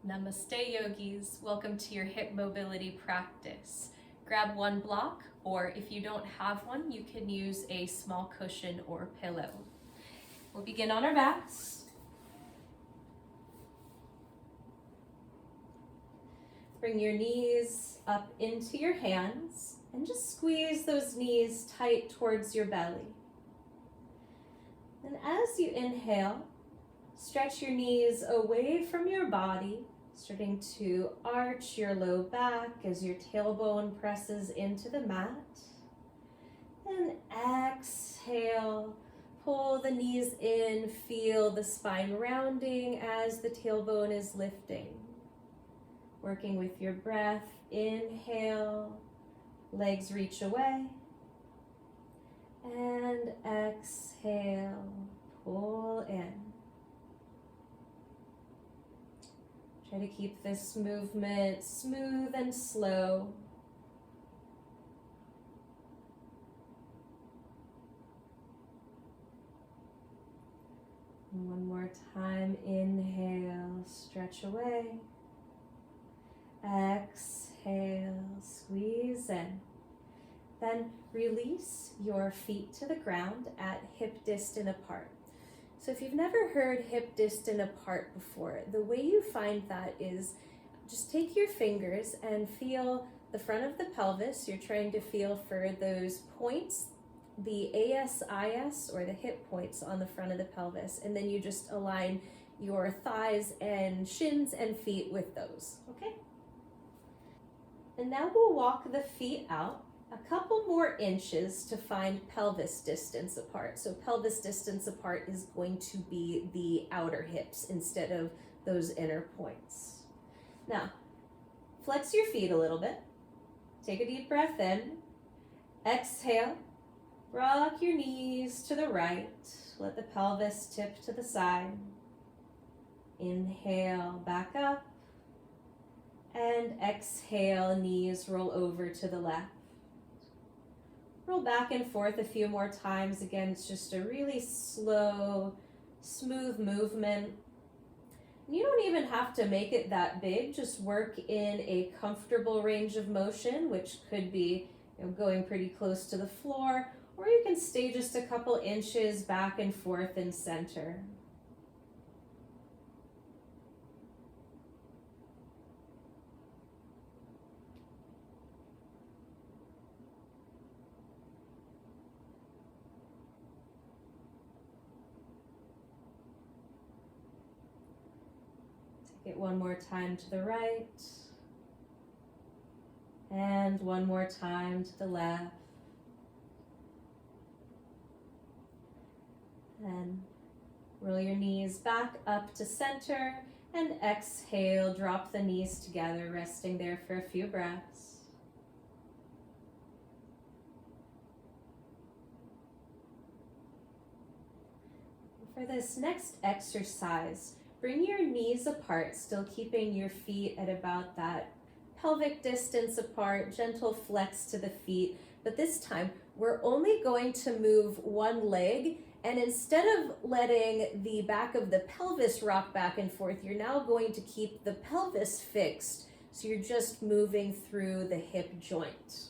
Namaste yogis, welcome to your hip mobility practice. Grab one block, or if you don't have one, you can use a small cushion or pillow. We'll begin on our backs. Bring your knees up into your hands and just squeeze those knees tight towards your belly. And as you inhale, stretch your knees away from your body, starting to arch your low back as your tailbone presses into the mat. And exhale, pull the knees in, feel the spine rounding as the tailbone is lifting. Working with your breath, inhale, legs reach away. And exhale, pull in. Try to keep this movement smooth and slow. And one more time, inhale, stretch away. Exhale, squeeze in. Then release your feet to the ground at hip distant apart. So if you've never heard hip distant apart before, the way you find that is just take your fingers and feel the front of the pelvis. You're trying to feel for those points, the ASIS or the hip points on the front of the pelvis, and then you just align your thighs and shins and feet with those, okay? And now we'll walk the feet out a couple more inches to find pelvis distance apart. So pelvis distance apart is going to be the outer hips instead of those inner points. Now, flex your feet a little bit. Take a deep breath in. Exhale. Rock your knees to the right. Let the pelvis tip to the side. Inhale, back up. And exhale, knees roll over to the left. Roll back and forth a few more times. Again, it's just a really slow, smooth movement. And you don't even have to make it that big. Just work in a comfortable range of motion, which could be going pretty close to the floor, or you can stay just a couple inches back and forth in center. Take it one more time to the right. And one more time to the left. And roll your knees back up to center. And exhale, drop the knees together, resting there for a few breaths. For this next exercise, bring your knees apart, still keeping your feet at about that pelvic distance apart, gentle flex to the feet. But this time, we're only going to move one leg, and instead of letting the back of the pelvis rock back and forth, you're now going to keep the pelvis fixed. So you're just moving through the hip joint.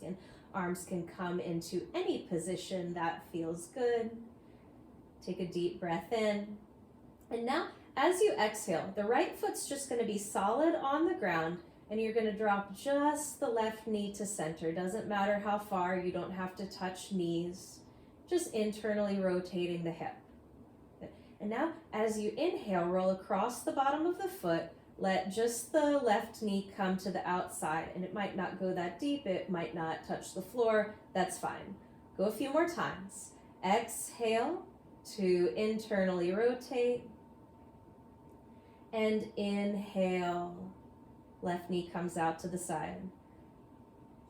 And arms can come into any position that feels good. Take a deep breath in. And now, as you exhale, the right foot's just going to be solid on the ground, and you're going to drop just the left knee to center. Doesn't matter how far, you don't have to touch knees. Just internally rotating the hip. And now, as you inhale, roll across the bottom of the foot. Let just the left knee come to the outside, and it might not go that deep. It might not touch the floor. That's fine. Go a few more times. Exhale to internally rotate. And inhale, left knee comes out to the side.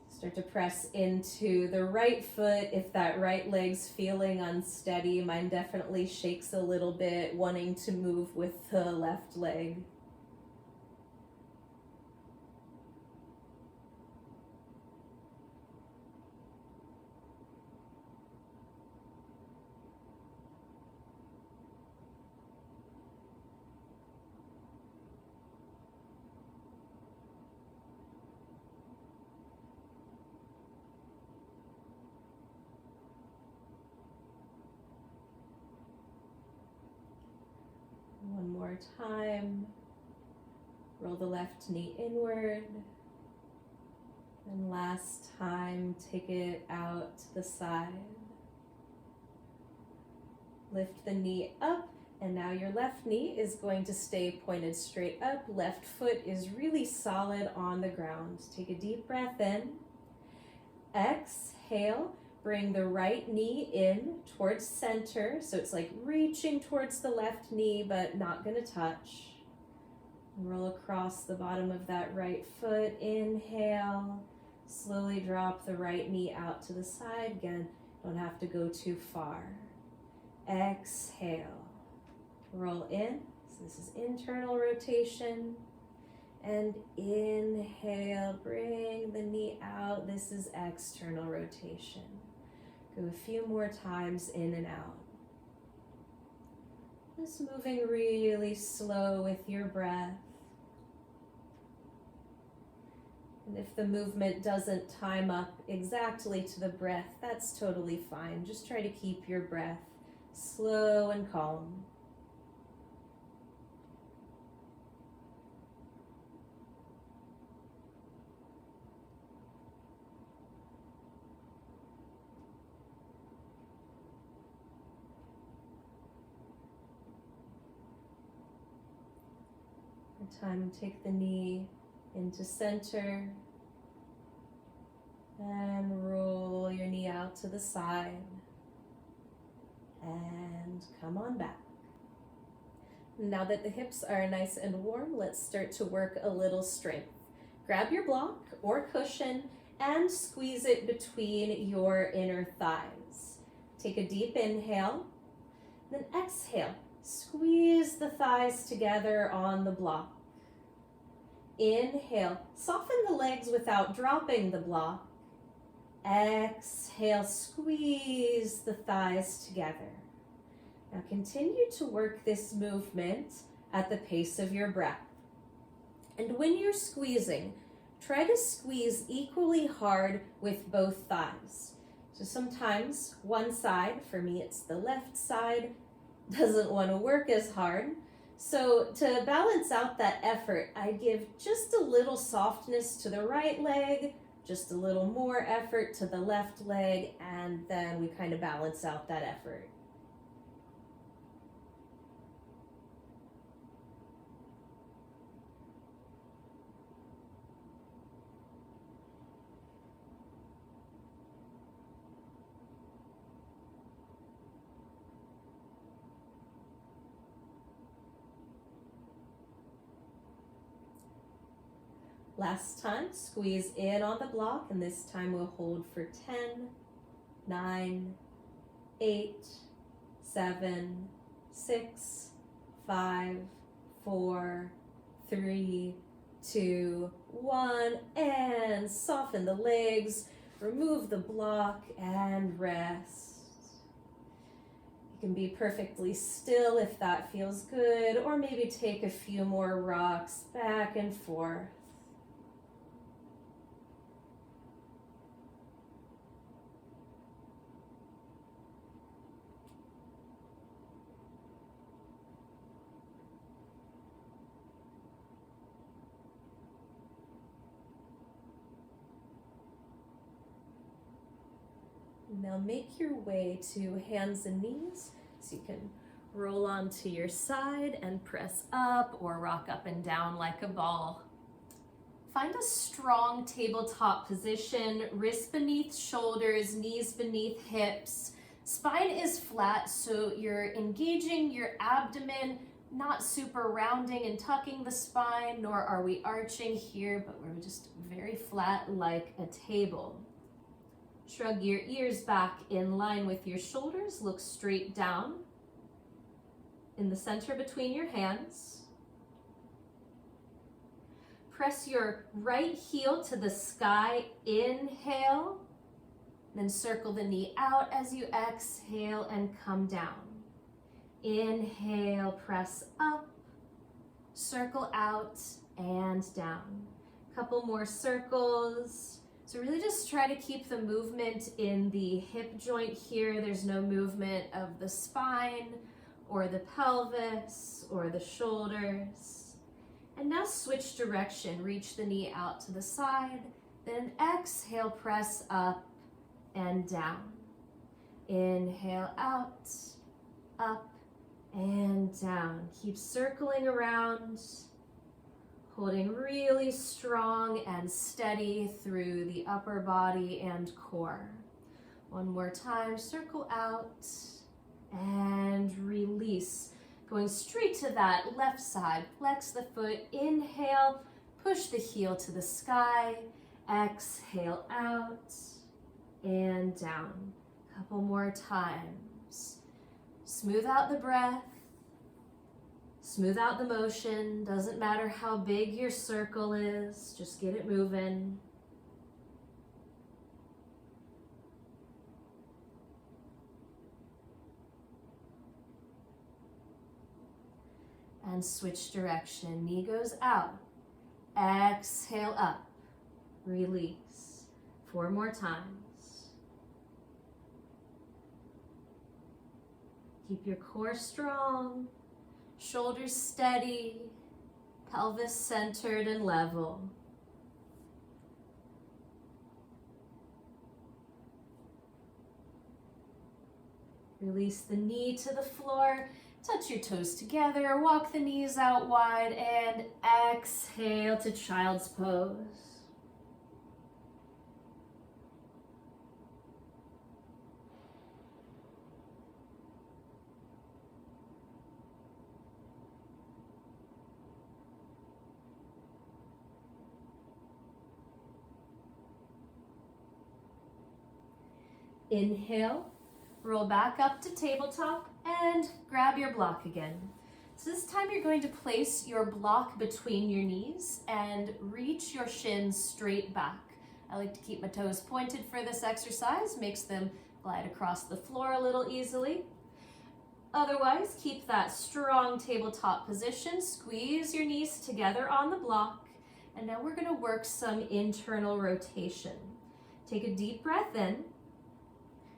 Start to press into the right foot. If that right leg's feeling unsteady, mine definitely shakes a little bit, wanting to move with the left leg. more time. Roll the left knee inward. And last time, take it out to the side. Lift the knee up, and now your left knee is going to stay pointed straight up. Left foot is really solid on the ground. Take a deep breath in. Exhale, bring the right knee in towards center. So it's like reaching towards the left knee, but not gonna touch. Roll across the bottom of that right foot. Inhale. Slowly drop the right knee out to the side. Again, don't have to go too far. Exhale. Roll in. So this is internal rotation. And inhale. Bring the knee out. This is external rotation. Go a few more times in and out. Just moving really slow with your breath. And if the movement doesn't time up exactly to the breath, that's totally fine. Just try to keep your breath slow and calm. Time to take the knee into center and roll your knee out to the side and come on back. Now that the hips are nice and warm, let's start to work a little strength. Grab your block or cushion and squeeze it between your inner thighs. Take a deep inhale, then exhale. Squeeze the thighs together on the block. Inhale, soften the legs without dropping the block. Exhale, squeeze the thighs together. Now continue to work this movement at the pace of your breath. And when you're squeezing, try to squeeze equally hard with both thighs. So sometimes one side, for me it's the left side, doesn't want to work as hard. So to balance out that effort, I give just a little softness to the right leg, just a little more effort to the left leg, and then we kind of balance out that effort. Last time, squeeze in on the block, and this time we'll hold for 10, 9, 8, 7, 6, 5, 4, 3, 2, 1, and soften the legs, remove the block, and rest. You can be perfectly still if that feels good, or maybe take a few more rocks back and forth. Now make your way to hands and knees, so you can roll onto your side and press up or rock up and down like a ball. Find a strong tabletop position, wrists beneath shoulders, knees beneath hips. Spine is flat, so you're engaging your abdomen, not super rounding and tucking the spine, nor are we arching here, but we're just very flat like a table. Shrug your ears back in line with your shoulders. Look straight down in the center between your hands. Press your right heel to the sky. Inhale. Then circle the knee out as you exhale and come down. Inhale, press up. Circle out and down. Couple more circles. So really just try to keep the movement in the hip joint here. There's no movement of the spine or the pelvis or the shoulders. And now switch direction, reach the knee out to the side, then exhale, press up and down. Inhale out, up and down. Keep circling around, holding really strong and steady through the upper body and core. One more time, circle out and release. Going straight to that left side, flex the foot, inhale, push the heel to the sky, exhale out and down. Couple more times. Smooth out the breath, smooth out the motion. Doesn't matter how big your circle is, just get it moving. And switch direction. Knee goes out. Exhale up. Release. 4 more times. Keep your core strong. Shoulders steady. Pelvis centered and level. Release the knee to the floor. Touch your toes together, walk the knees out wide, and exhale to child's pose. Inhale, roll back up to tabletop, and grab your block again. So this time you're going to place your block between your knees and reach your shins straight back. I like to keep my toes pointed for this exercise, makes them glide across the floor a little easily. Otherwise, keep that strong tabletop position, squeeze your knees together on the block, and now we're going to work some internal rotation. Take a deep breath in.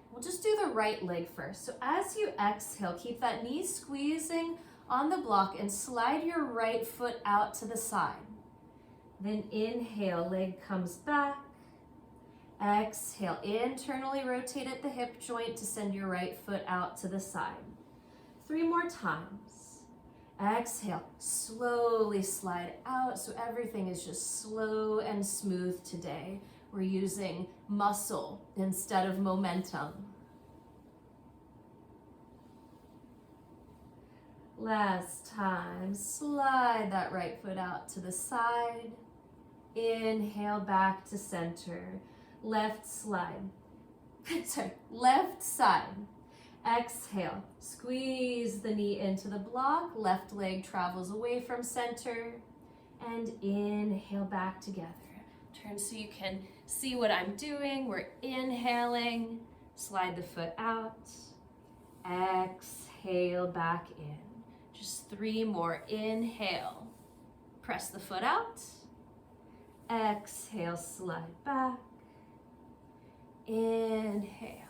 We'll just do the right leg first. So as you exhale, keep that knee squeezing on the block and slide your right foot out to the side. Then inhale, leg comes back. Exhale, internally rotate at the hip joint to send your right foot out to the side. 3 more times. Exhale, slowly slide out so everything is just slow and smooth today. We're using muscle instead of momentum. Last time, slide that right foot out to the side. Inhale back to center. Left slide. Left side. Exhale, squeeze the knee into the block. Left leg travels away from center. And inhale back together. Turn so you can see what I'm doing. We're inhaling, slide the foot out, exhale back in. Just 3 more. Inhale, press the foot out, exhale, slide back, inhale.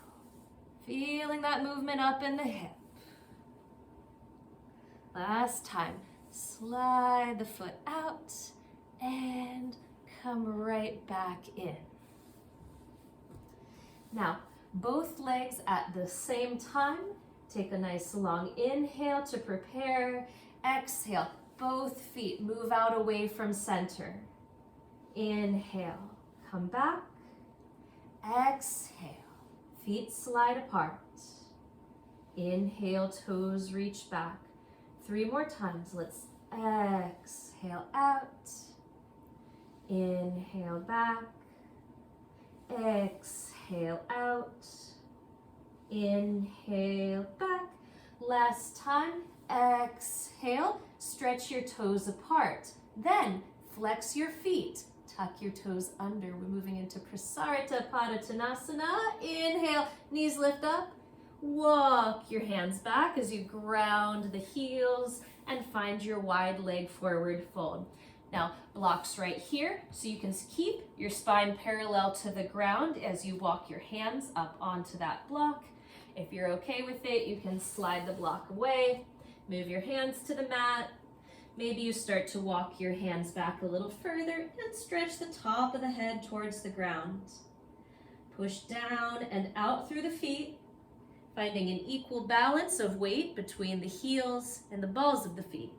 Feeling that movement up in the hip. Last time, slide the foot out and come right back in. Now, both legs at the same time. Take a nice long inhale to prepare. Exhale, both feet move out away from center. Inhale, come back. Exhale, feet slide apart. Inhale, toes reach back. 3 more times. Let's exhale out. Inhale back, exhale out, inhale back. Last time, exhale, stretch your toes apart. Then flex your feet, tuck your toes under. We're moving into Prasarita Padottanasana. Inhale, knees lift up. Walk your hands back as you ground the heels and find your wide leg forward fold. Now, blocks right here, so you can keep your spine parallel to the ground as you walk your hands up onto that block. If you're okay with it, you can slide the block away, move your hands to the mat. Maybe you start to walk your hands back a little further and stretch the top of the head towards the ground. Push down and out through the feet, finding an equal balance of weight between the heels and the balls of the feet.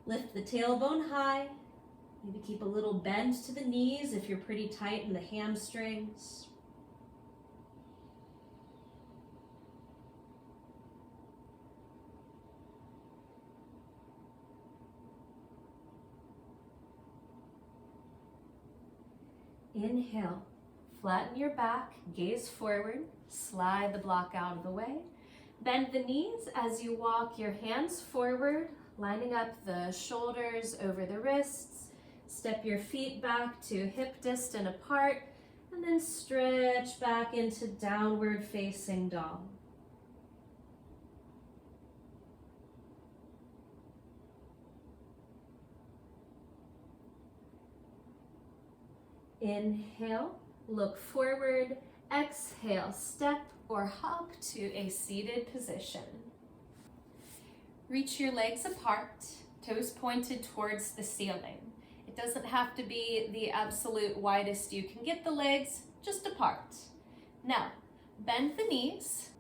Lift the tailbone high. Maybe keep a little bend to the knees if you're pretty tight in the hamstrings. Inhale, flatten your back, gaze forward, slide the block out of the way. Bend the knees as you walk your hands forward, lining up the shoulders over the wrists. Step your feet back to hip distance apart, and then stretch back into downward facing dog. Inhale, look forward. Exhale, step or hop to a seated position. Reach your legs apart, toes pointed towards the ceiling. It doesn't have to be the absolute widest you can get the legs, just apart. Now, bend the knees,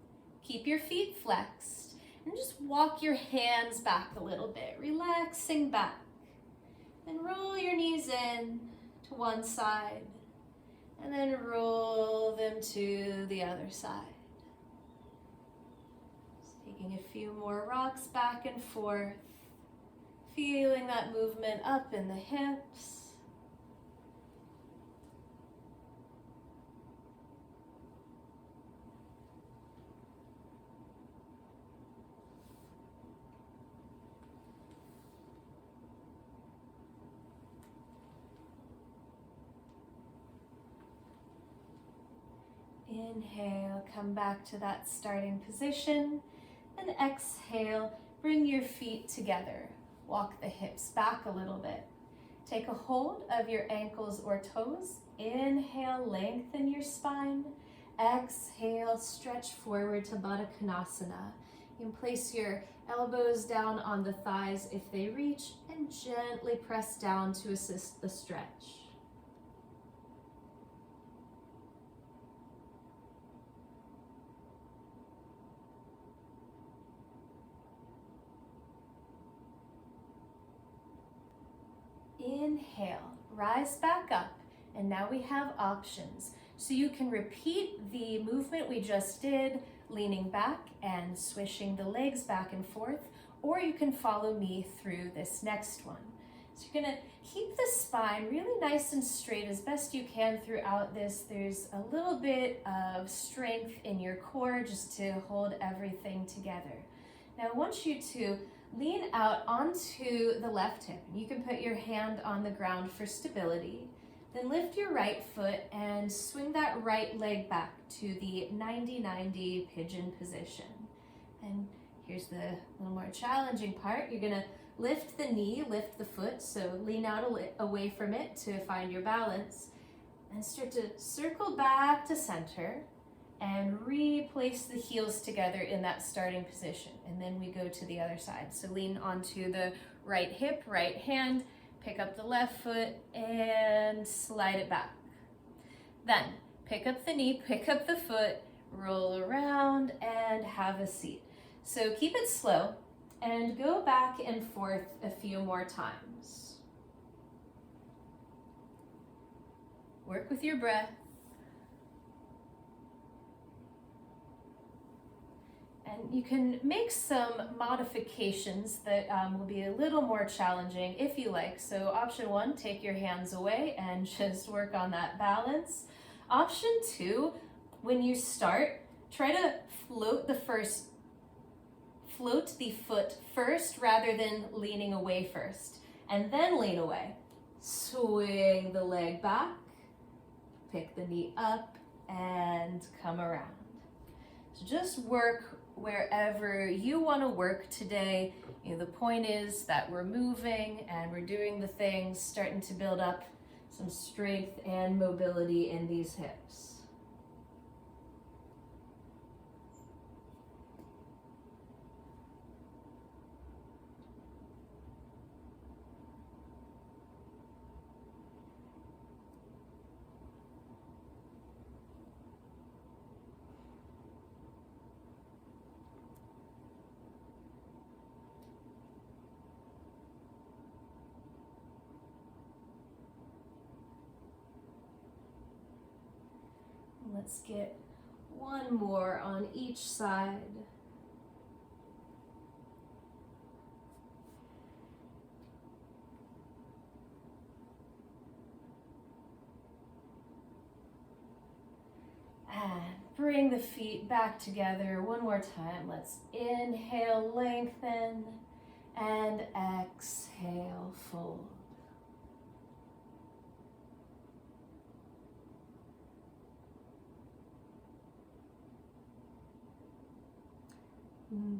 keep your feet flexed, and just walk your hands back a little bit, relaxing back. Then roll your knees in to one side, and then roll them to the other side. Just taking a few more rocks back and forth, feeling that movement up in the hips. Inhale, come back to that starting position, and exhale, bring your feet together. Walk the hips back a little bit. Take a hold of your ankles or toes. Inhale, lengthen your spine. Exhale, stretch forward to Baddha Konasana. You can place your elbows down on the thighs if they reach, and gently press down to assist the stretch. Inhale, rise back up, and now we have options. So you can repeat the movement we just did, leaning back and swishing the legs back and forth, or you can follow me through this next one. So you're gonna keep the spine really nice and straight as best you can throughout this. There's a little bit of strength in your core just to hold everything together. Now I want you to lean out onto the left hip. You can put your hand on the ground for stability. Then lift your right foot and swing that right leg back to the 90-90 pigeon position. And here's the little more challenging part. You're gonna lift the knee, lift the foot, so lean out away from it to find your balance, and start to circle back to center and replace the heels together in that starting position. And then we go to the other side. So lean onto the right hip, right hand, pick up the left foot and slide it back. Then pick up the knee, pick up the foot, roll around and have a seat. So keep it slow and go back and forth a few more times. Work with your breath. And you can make some modifications that will be a little more challenging if you like. So option 1, take your hands away and just work on that balance. Option 2, when you start, try to float the foot first rather than leaning away first, and then lean away. Swing the leg back, pick the knee up, and come around. So just work wherever you want to work today. You know, the point is that we're moving and we're doing the things, starting to build up some strength and mobility in these hips. Let's get one more on each side. And bring the feet back together one more time. Let's inhale, lengthen, and exhale, fold.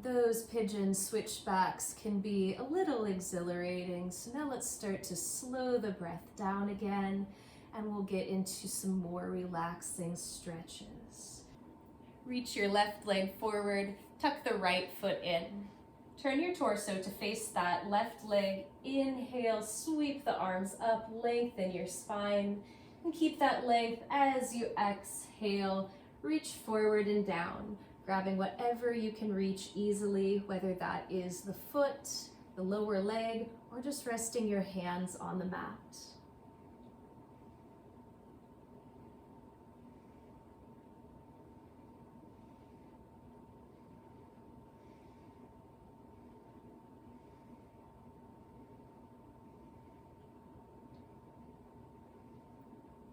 Those pigeon switchbacks can be a little exhilarating, so now let's start to slow the breath down again, and we'll get into some more relaxing stretches. Reach your left leg forward, tuck the right foot in. Turn your torso to face that left leg. Inhale, sweep the arms up, lengthen your spine, and keep that length as you exhale. Reach forward and down, grabbing whatever you can reach easily, whether that is the foot, the lower leg, or just resting your hands on the mat.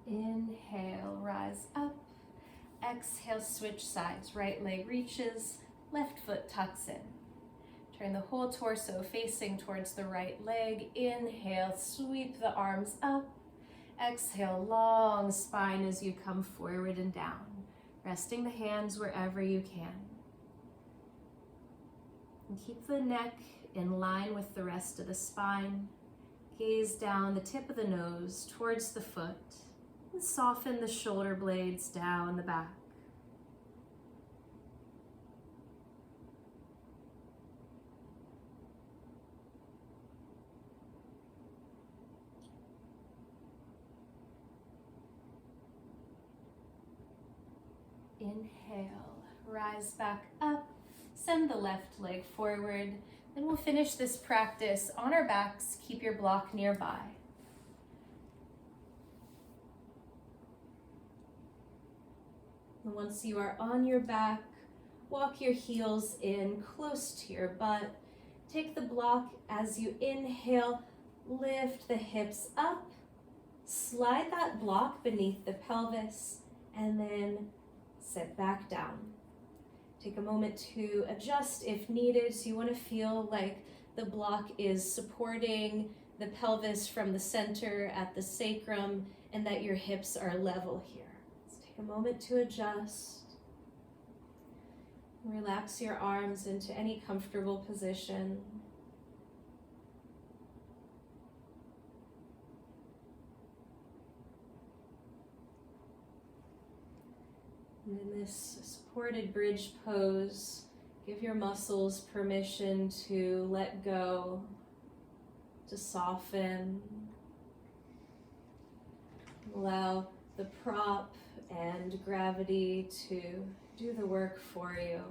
Inhale, rise up. Exhale, switch sides. Right leg reaches, left foot tucks in. Turn the whole torso facing towards the right leg. Inhale, sweep the arms up. Exhale, long spine as you come forward and down, resting the hands wherever you can. And keep the neck in line with the rest of the spine. Gaze down the tip of the nose towards the foot. And soften the shoulder blades down the back. Inhale, rise back up, send the left leg forward. Then we'll finish this practice on our backs. Keep your block nearby. And once you are on your back, walk your heels in close to your butt. Take the block as you inhale, lift the hips up, slide that block beneath the pelvis, and then sit back down. Take a moment to adjust if needed, so you want to feel like the block is supporting the pelvis from the center at the sacrum and that your hips are level here. Take a moment to adjust. Relax your arms into any comfortable position. And in this supported bridge pose, give your muscles permission to let go, to soften. Allow the prop and gravity to do the work for you.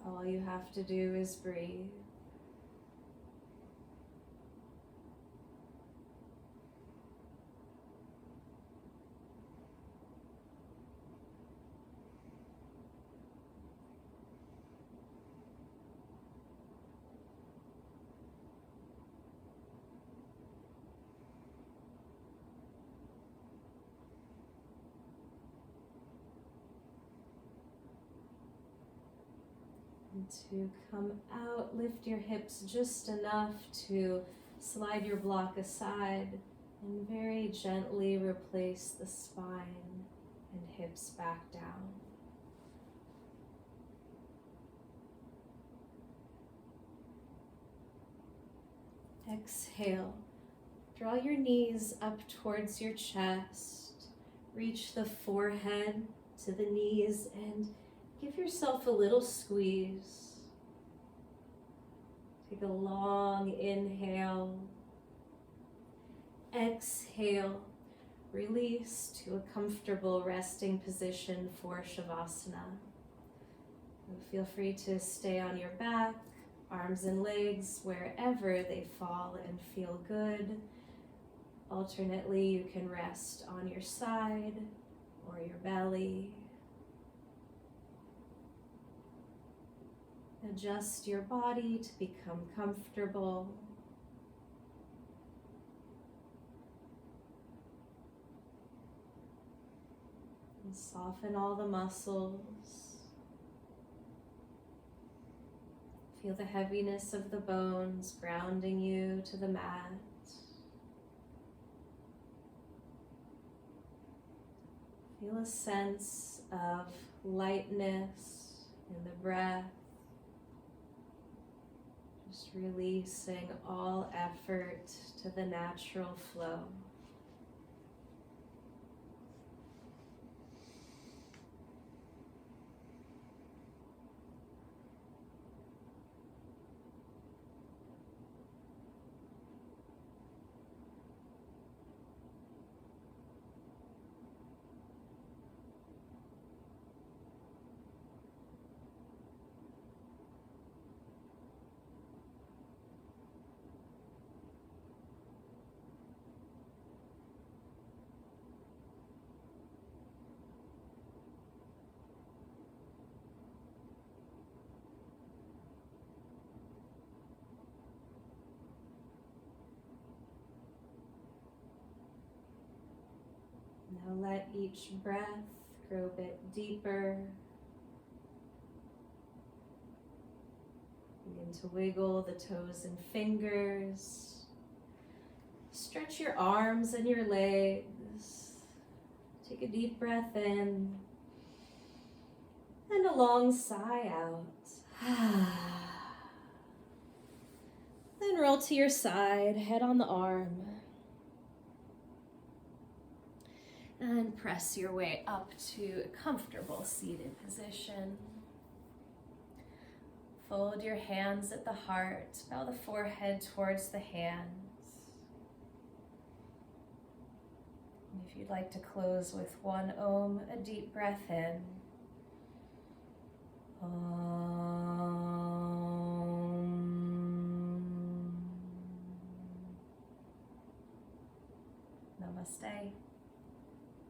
All you have to do is breathe. To come out, lift your hips just enough to slide your block aside and very gently replace the spine and hips back down. Exhale. Draw your knees up towards your chest. Reach the forehead to the knees and give yourself a little squeeze. Take a long inhale. Exhale. Release to a comfortable resting position for Shavasana. And feel free to stay on your back, arms and legs, wherever they fall and feel good. Alternately, you can rest on your side or your belly. Adjust your body to become comfortable. And soften all the muscles. Feel the heaviness of the bones grounding you to the mat. Feel a sense of lightness in the breath. Just releasing all effort to the natural flow. Now let each breath grow a bit deeper. Begin to wiggle the toes and fingers. Stretch your arms and your legs. Take a deep breath in and a long sigh out. Then roll to your side, head on the arm. And press your way up to a comfortable seated position. Fold your hands at the heart, bow the forehead towards the hands. And if you'd like to close with one Om, a deep breath in. Om. Namaste.